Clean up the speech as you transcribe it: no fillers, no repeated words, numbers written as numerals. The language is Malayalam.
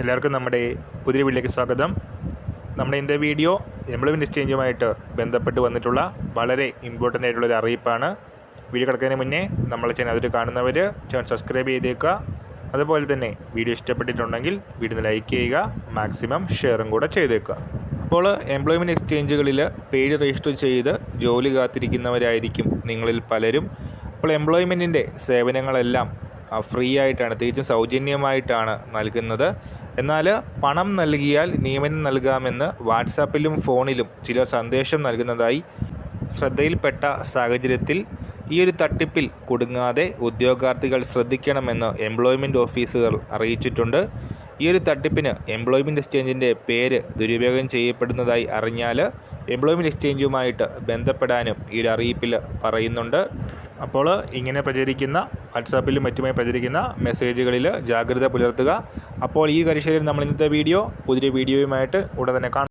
എല്ലാവർക്കും നമ്മുടെ പുതിയ വീഡിയോയിലേക്ക് സ്വാഗതം. നമ്മുടെ ഇന്നത്തെ വീഡിയോ എംപ്ലോയ്മെൻറ്റ് എക്സ്ചേഞ്ചുമായിട്ട് ബന്ധപ്പെട്ട് വന്നിട്ടുള്ള വളരെ ഇമ്പോർട്ടൻ്റ് ആയിട്ടുള്ളൊരു അറിയിപ്പാണ്. വീഡിയോ കിടക്കുന്നതിന് മുന്നേ നമ്മളെ ചാനൽ അതിൽ കാണുന്നവർ ചാനൽ സബ്സ്ക്രൈബ് ചെയ്തേക്കുക. അതുപോലെ തന്നെ വീഡിയോ ഇഷ്ടപ്പെട്ടിട്ടുണ്ടെങ്കിൽ വീഡിയോ ലൈക്ക് ചെയ്യുക, മാക്സിമം ഷെയറും കൂടെ ചെയ്തേക്കുക. അപ്പോൾ എംപ്ലോയ്മെൻറ്റ് എക്സ്ചേഞ്ചുകളിൽ പേജ് രജിസ്റ്റർ ചെയ്ത് ജോലി കാത്തിരിക്കുന്നവരായിരിക്കും നിങ്ങളിൽ പലരും. അപ്പോൾ എംപ്ലോയ്മെൻറ്റിൻ്റെ സേവനങ്ങളെല്ലാം ഫ്രീ ആയിട്ടാണ്, തികച്ചും സൗജന്യമായിട്ടാണ് നൽകുന്നത്. എന്നാൽ പണം നൽകിയാൽ നിയമനം നൽകാമെന്ന് വാട്സാപ്പിലും ഫോണിലും ചിലർ സന്ദേശം നൽകുന്നതായി ശ്രദ്ധയിൽപ്പെട്ട സാഹചര്യത്തിൽ ഈ ഒരു തട്ടിപ്പിൽ കുടുങ്ങാതെ ഉദ്യോഗാർത്ഥികൾ ശ്രദ്ധിക്കണമെന്ന് എംപ്ലോയ്മെൻറ്റ് ഓഫീസുകൾ അറിയിച്ചിട്ടുണ്ട്. ഈ ഒരു തട്ടിപ്പിന് എംപ്ലോയ്മെൻറ്റ് എക്സ്ചേഞ്ചിൻ്റെ പേര് ദുരുപയോഗം ചെയ്യപ്പെടുന്നതായി അറിഞ്ഞാൽ എംപ്ലോയ്മെൻറ്റ് എക്സ്ചേഞ്ചുമായിട്ട് ബന്ധപ്പെടാനും ഈ ഒരു അറിയിപ്പിൽ പറയുന്നുണ്ട്. അപ്പോൾ ഇങ്ങനെ പ്രചരിക്കുന്ന വാട്സാപ്പിലും മറ്റുമായി പ്രചരിക്കുന്ന മെസ്സേജുകളിൽ ജാഗ്രത പുലർത്തുക. അപ്പോൾ ഈ കാര്യശൈലിയിൽ നമ്മൾ ഇന്നത്തെ വീഡിയോ പുതിയ വീഡിയോയുമായിട്ട് ഉടൻ തന്നെ കാണാം.